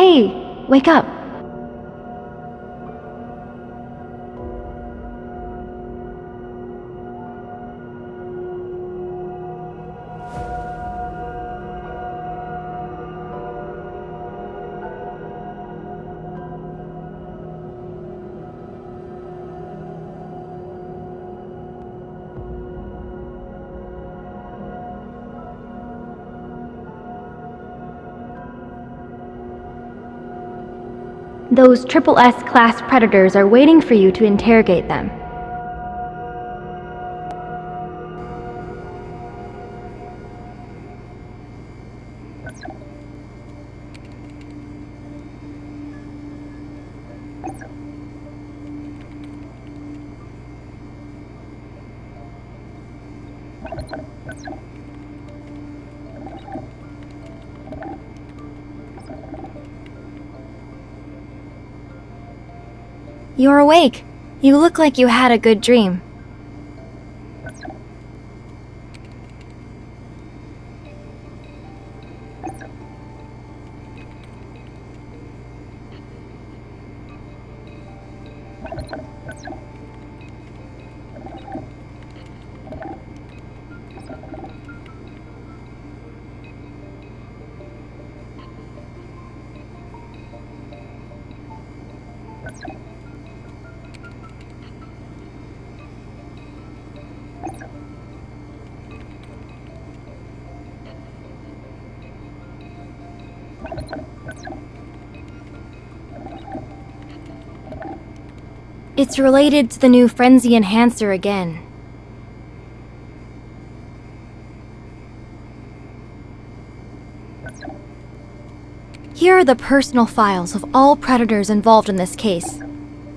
Hey, wake up. Those Triple S class predators are waiting for you to interrogate them. You're awake. You look like you had a good dream. It's related to the new Frenzy Enhancer again. Here are the personal files of all predators involved in this case.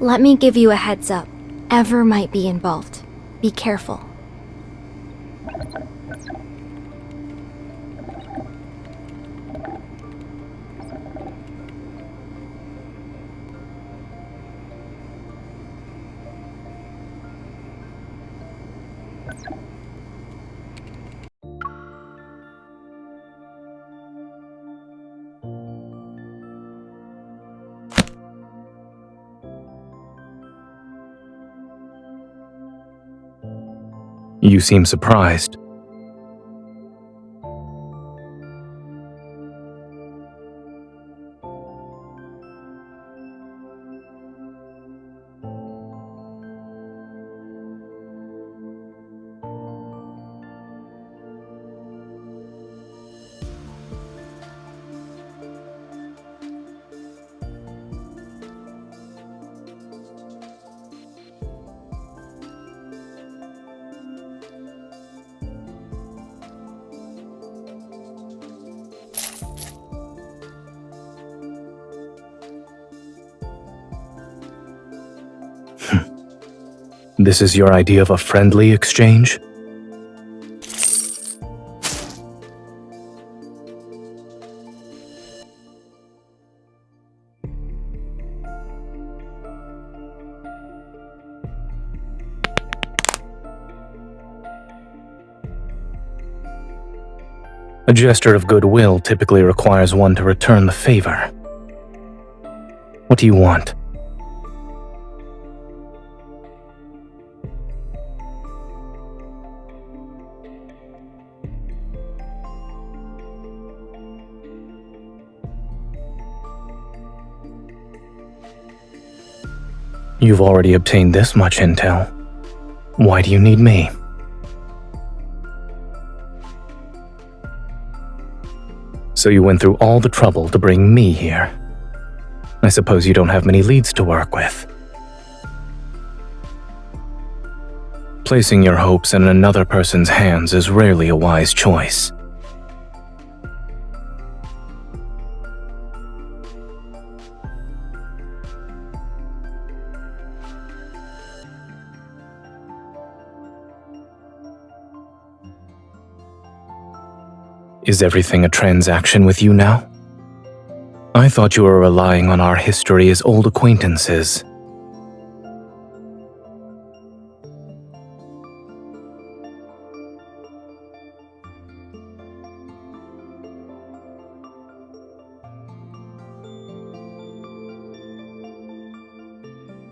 Let me give you a heads up. Ever might be involved. Be careful. You seem surprised. This is your idea of a friendly exchange? A gesture of goodwill typically requires one to return the favor. What do you want? You've already obtained this much intel. Why do you need me? So you went through all the trouble to bring me here. I suppose you don't have many leads to work with. Placing your hopes in another person's hands is rarely a wise choice. Is everything a transaction with you now? I thought you were relying on our history as old acquaintances.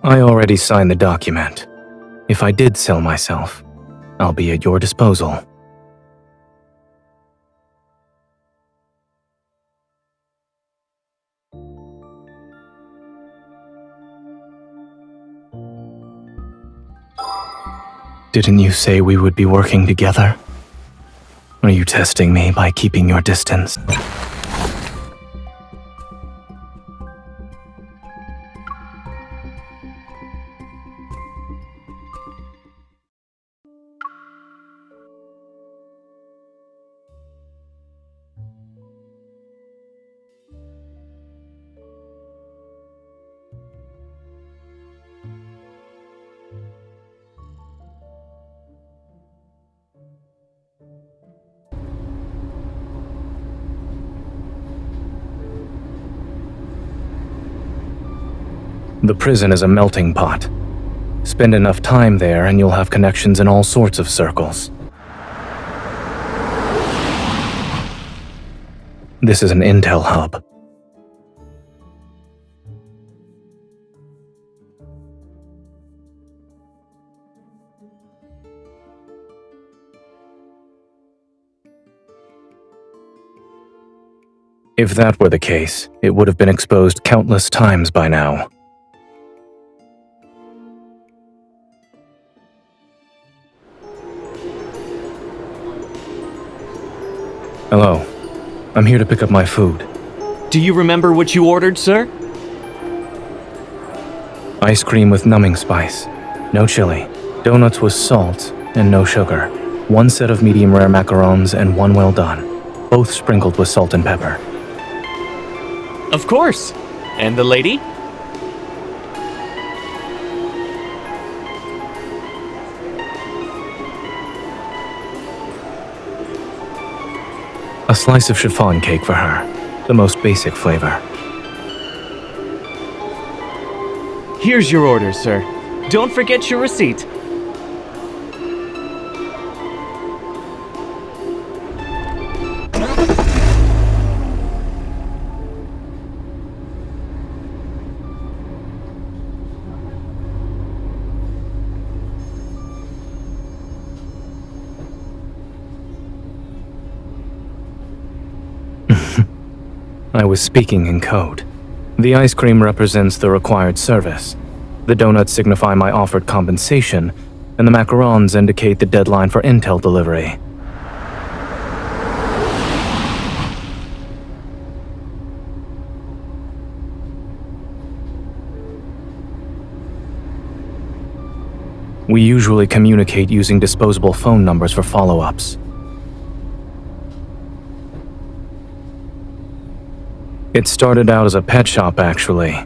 I already signed the document. If I did sell myself, I'll be at your disposal. Didn't you say we would be working together? Are you testing me by keeping your distance? The prison is a melting pot. Spend enough time there and you'll have connections in all sorts of circles. This is an intel hub. If that were the case, it would have been exposed countless times by now. Hello. I'm here to pick up my food. Do you remember what you ordered, sir? Ice cream with numbing spice. No chili. Donuts with salt and no sugar. 1 set of medium rare macarons and 1 well done. Both sprinkled with salt and pepper. Of course. And the lady? A slice of chiffon cake for her. The most basic flavor. Here's your order, sir. Don't forget your receipt. I was speaking in code. The ice cream represents the required service. The donuts signify my offered compensation, and the macarons indicate the deadline for intel delivery. We usually communicate using disposable phone numbers for follow-ups. It started out as a pet shop, actually.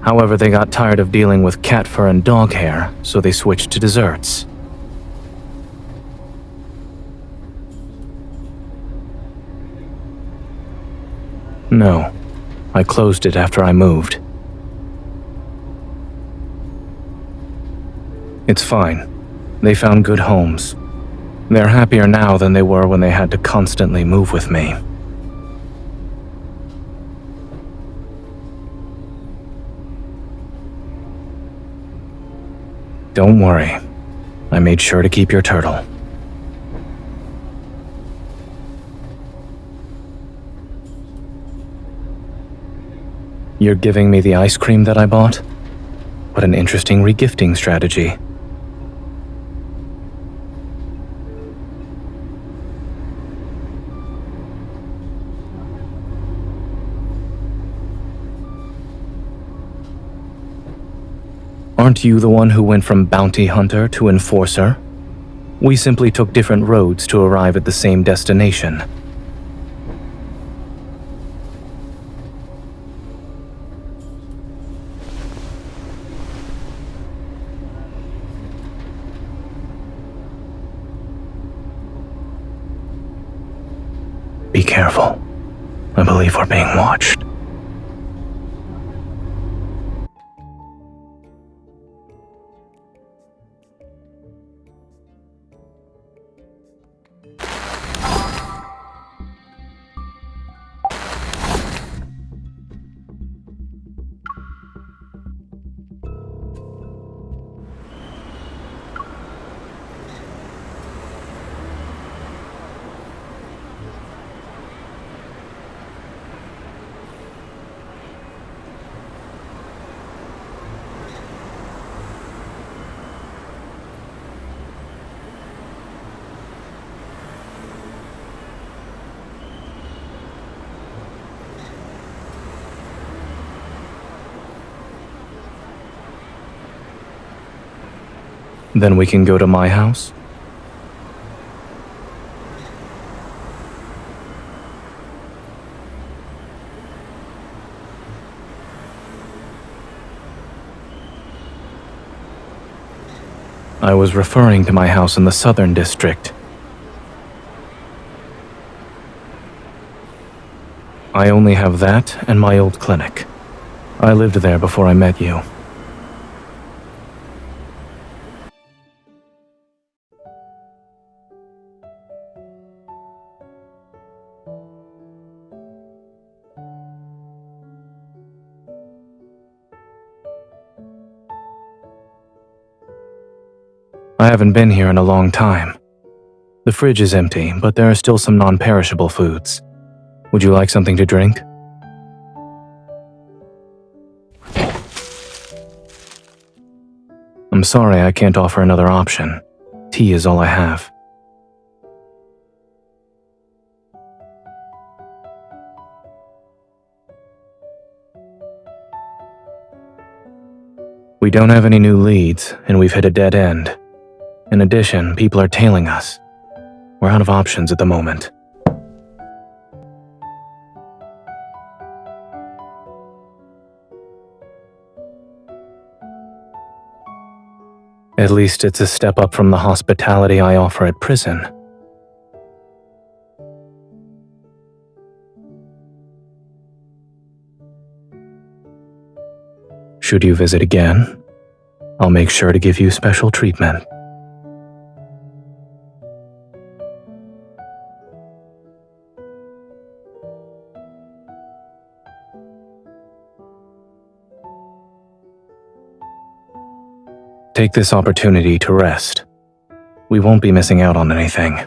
However, they got tired of dealing with cat fur and dog hair, so they switched to desserts. No, I closed it after I moved. It's fine. They found good homes. They're happier now than they were when they had to constantly move with me. Don't worry. I made sure to keep your turtle. You're giving me the ice cream that I bought? What an interesting regifting strategy. Aren't you the one who went from bounty hunter to enforcer? We simply took different roads to arrive at the same destination. Be careful. I believe we're being watched. Then we can go to my house? I was referring to my house in the Southern District. I only have that and my old clinic. I lived there before I met you. I haven't been here in a long time. The fridge is empty, but there are still some non-perishable foods. Would you like something to drink? I'm sorry I can't offer another option. Tea is all I have. We don't have any new leads, and we've hit a dead end. In addition, people are tailing us. We're out of options at the moment. At least it's a step up from the hospitality I offer at prison. Should you visit again, I'll make sure to give you special treatment. Take this opportunity to rest. We won't be missing out on anything.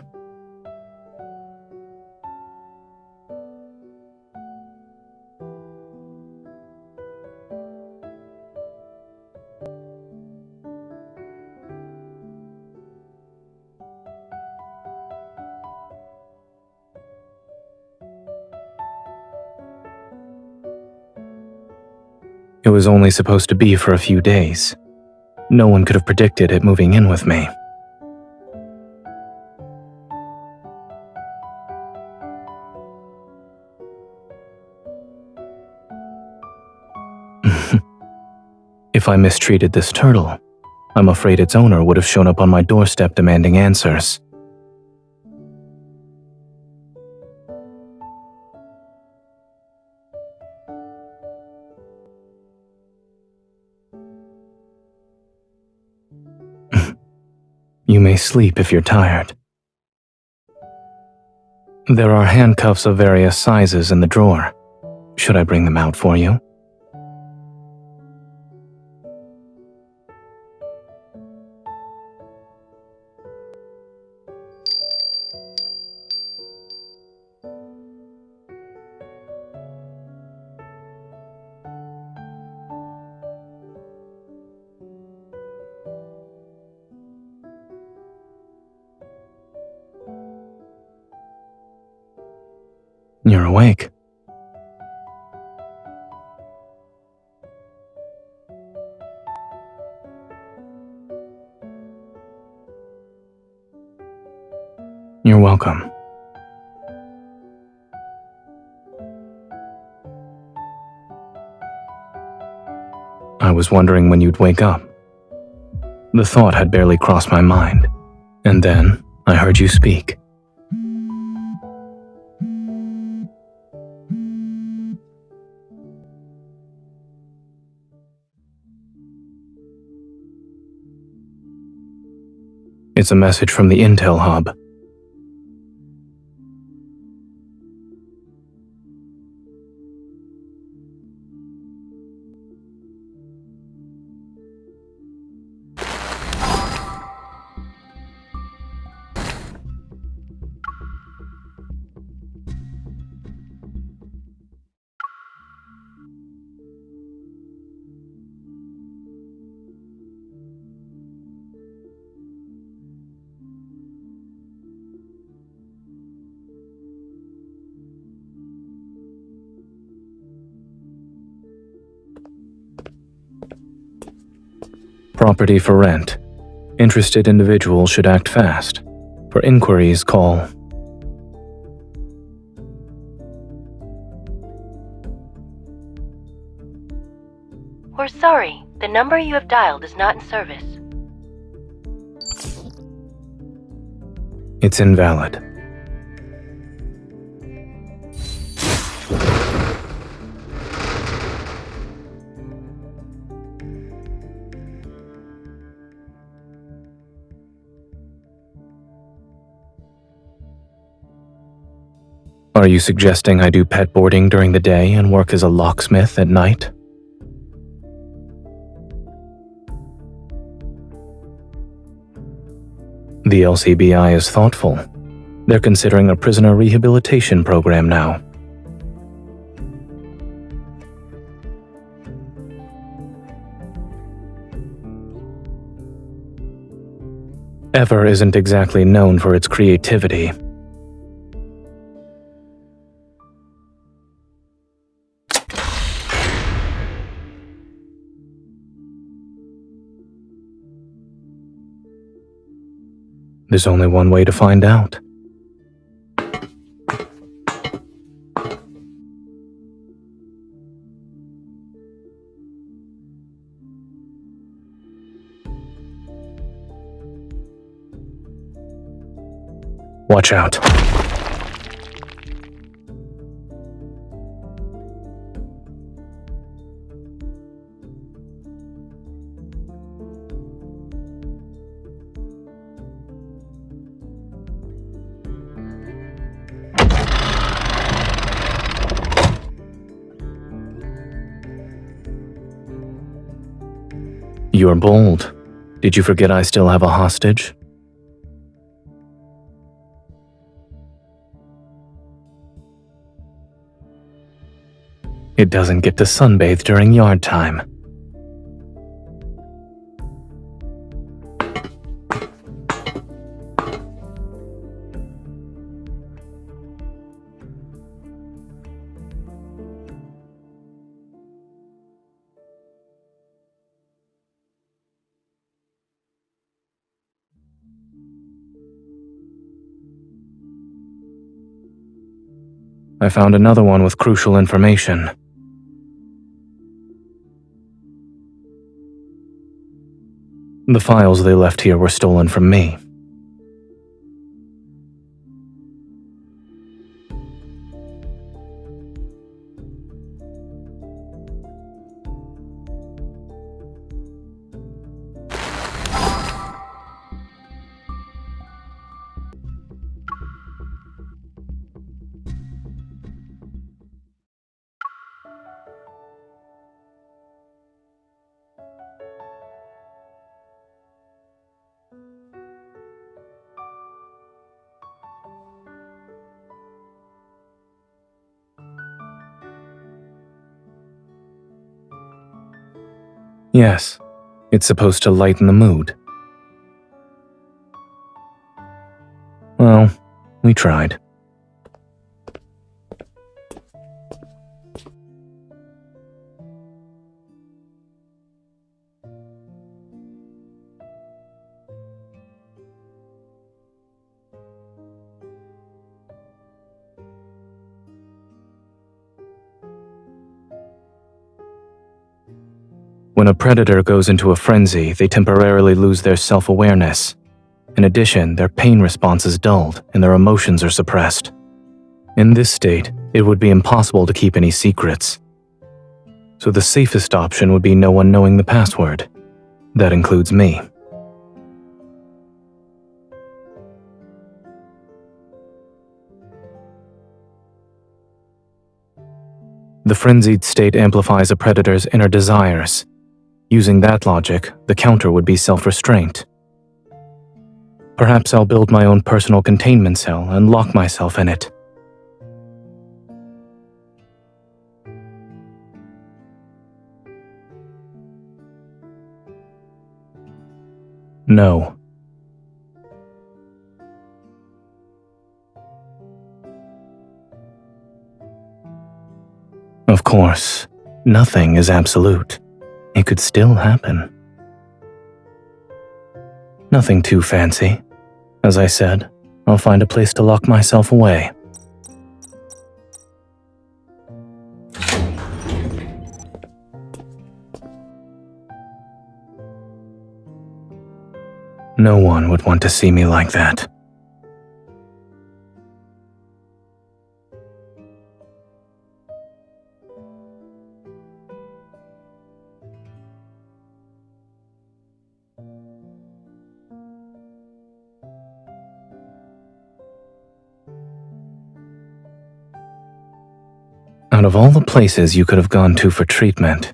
It was only supposed to be for a few days. No one could have predicted it moving in with me. If I mistreated this turtle, I'm afraid its owner would have shown up on my doorstep demanding answers. You may sleep if you're tired. There are handcuffs of various sizes in the drawer. Should I bring them out for you? You're awake. You're welcome. I was wondering when you'd wake up. The thought had barely crossed my mind, and then I heard you speak. It's a message from the Intel Hub. Property for rent. Interested individuals should act fast. For inquiries, call. We're sorry, the number you have dialed is not in service. It's invalid. Are you suggesting I do pet boarding during the day and work as a locksmith at night? The LCBI is thoughtful. They're considering a prisoner rehabilitation program now. Ever isn't exactly known for its creativity. There's only one way to find out. Watch out. You're bold. Did you forget I still have a hostage? It doesn't get to sunbathe during yard time. I found another one with crucial information. The files they left here were stolen from me. Yes, it's supposed to lighten the mood. Well, we tried. When a predator goes into a frenzy, they temporarily lose their self-awareness. In addition, their pain response is dulled and their emotions are suppressed. In this state, it would be impossible to keep any secrets. So the safest option would be no one knowing the password. That includes me. The frenzied state amplifies a predator's inner desires. Using that logic, the counter would be self-restraint. Perhaps I'll build my own personal containment cell and lock myself in it. No. Of course, nothing is absolute. It could still happen. Nothing too fancy. As I said, I'll find a place to lock myself away. No one would want to see me like that. Out of all the places you could have gone to for treatment,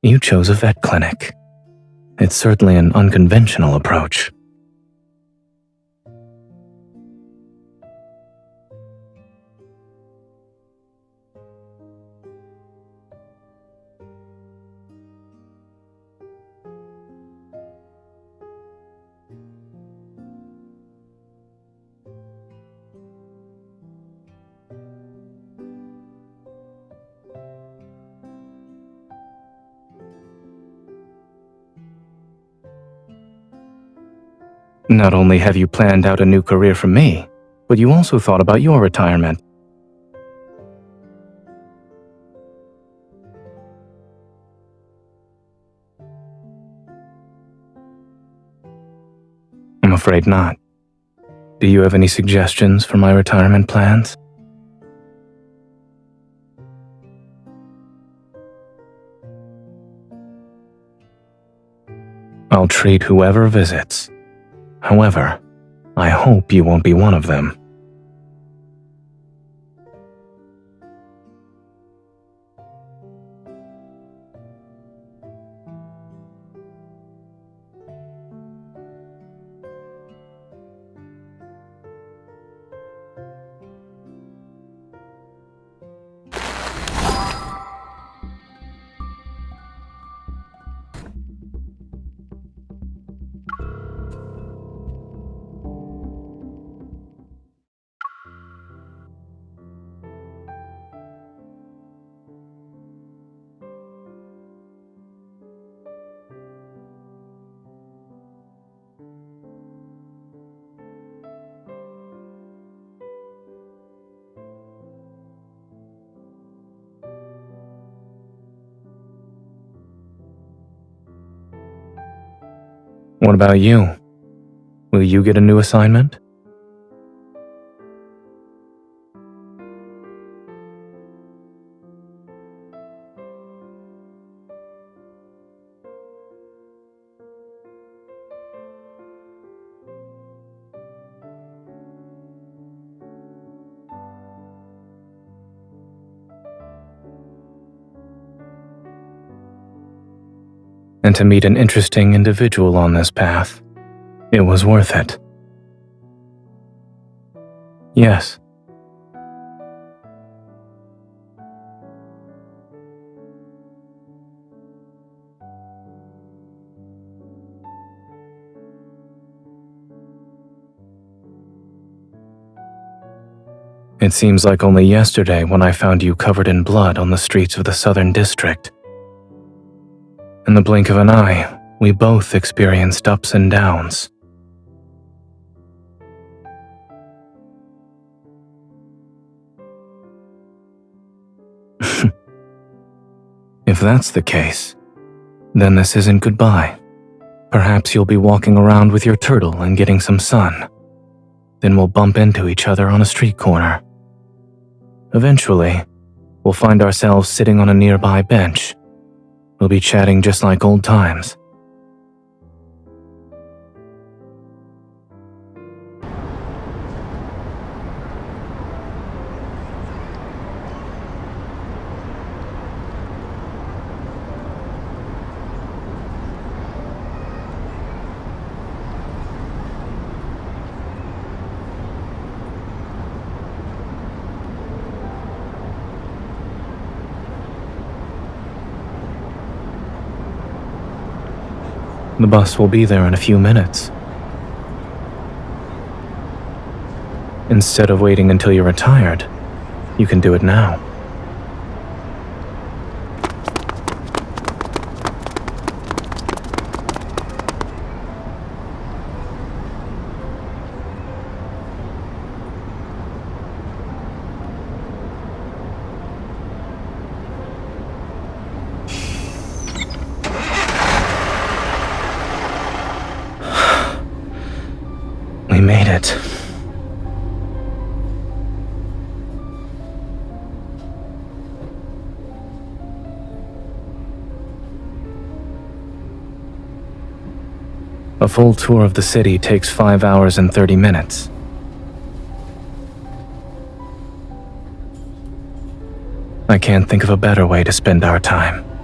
you chose a vet clinic. It's certainly an unconventional approach. Not only have you planned out a new career for me, but you also thought about your retirement. I'm afraid not. Do you have any suggestions for my retirement plans? I'll treat whoever visits. However, I hope you won't be one of them. What about you? Will you get a new assignment? And to meet an interesting individual on this path, it was worth it. Yes. It seems like only yesterday when I found you covered in blood on the streets of the Southern District. In the blink of an eye, we both experienced ups and downs. If that's the case, then this isn't goodbye. Perhaps you'll be walking around with your turtle and getting some sun. Then we'll bump into each other on a street corner. Eventually, we'll find ourselves sitting on a nearby bench. We'll be chatting just like old times. The bus will be there in a few minutes. Instead of waiting until you're retired, you can do it now. made it. A full tour of the city takes 5 hours and 30 minutes. I can't think of a better way to spend our time.